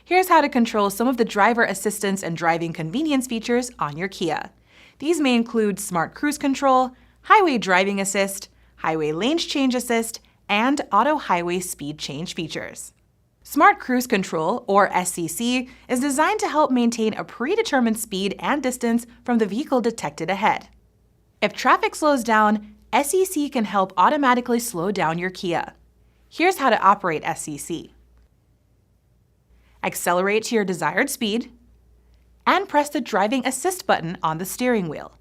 Here's how to control some of the driver assistance and driving convenience features on your Kia. These may include Smart Cruise Control, Highway Driving Assist, Highway Lane Change Assist, and Auto-Highway Speed Change features. Smart Cruise Control, or SCC, is designed to help maintain a predetermined speed and distance from the vehicle detected ahead. If traffic slows down, SCC can help automatically slow down your Kia. Here's how to operate SCC. Accelerate to your desired speed, and press the Driving Assist button on the steering wheel.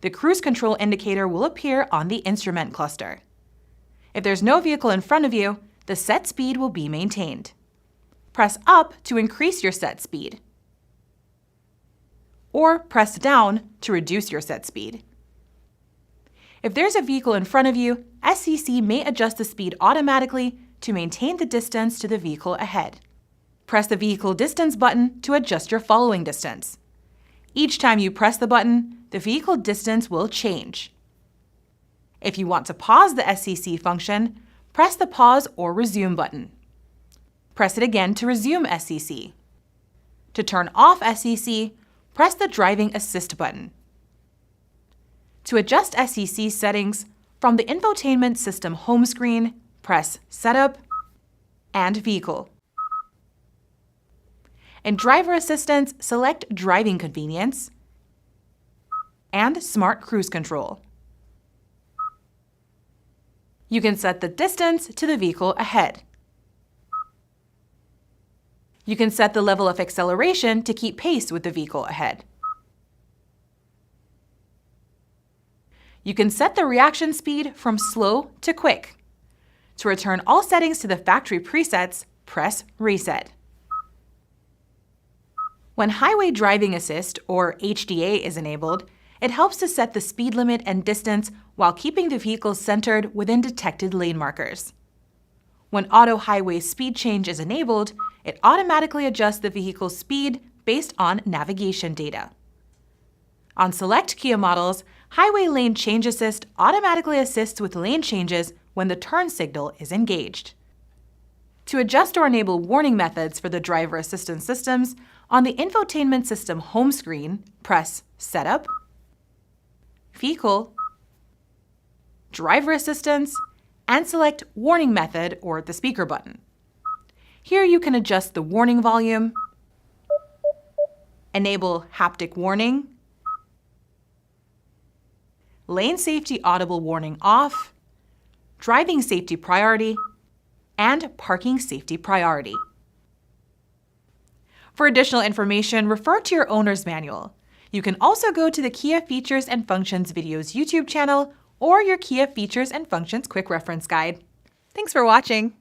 The cruise control indicator will appear on the instrument cluster. If there's no vehicle in front of you, the set speed will be maintained. Press up to increase your set speed, or press down to reduce your set speed. If there's a vehicle in front of you, SCC may adjust the speed automatically to maintain the distance to the vehicle ahead. Press the Vehicle Distance button to adjust your following distance. Each time you press the button, the vehicle distance will change. If you want to pause the SCC function, press the Pause or Resume button. Press it again to resume SCC. To turn off SCC, press the Driving Assist button. To adjust SCC settings, from the infotainment system home screen, press Setup and Vehicle. In Driver Assistance, select Driving Convenience and Smart Cruise Control. You can set the distance to the vehicle ahead. You can set the level of acceleration to keep pace with the vehicle ahead. You can set the reaction speed from slow to quick. To return all settings to the factory presets, press Reset. When Highway Driving Assist, or HDA, is enabled, it helps to set the speed limit and distance while keeping the vehicle centered within detected lane markers. When Auto-Highway Speed Change is enabled, it automatically adjusts the vehicle's speed based on navigation data. On select Kia models, Highway Lane Change Assist automatically assists with lane changes when the turn signal is engaged. To adjust or enable warning methods for the driver assistance systems, on the infotainment system home screen, press Setup, Vehicle, Driver Assistance, and select Warning Method or the speaker button. Here you can adjust the warning volume, enable haptic warning, lane safety audible warning off, driving safety priority, and parking safety priority. For additional information, refer to your owner's manual. You can also go to the Kia Features and Functions Videos YouTube channel or your Kia Features and Functions Quick Reference Guide. Thanks for watching.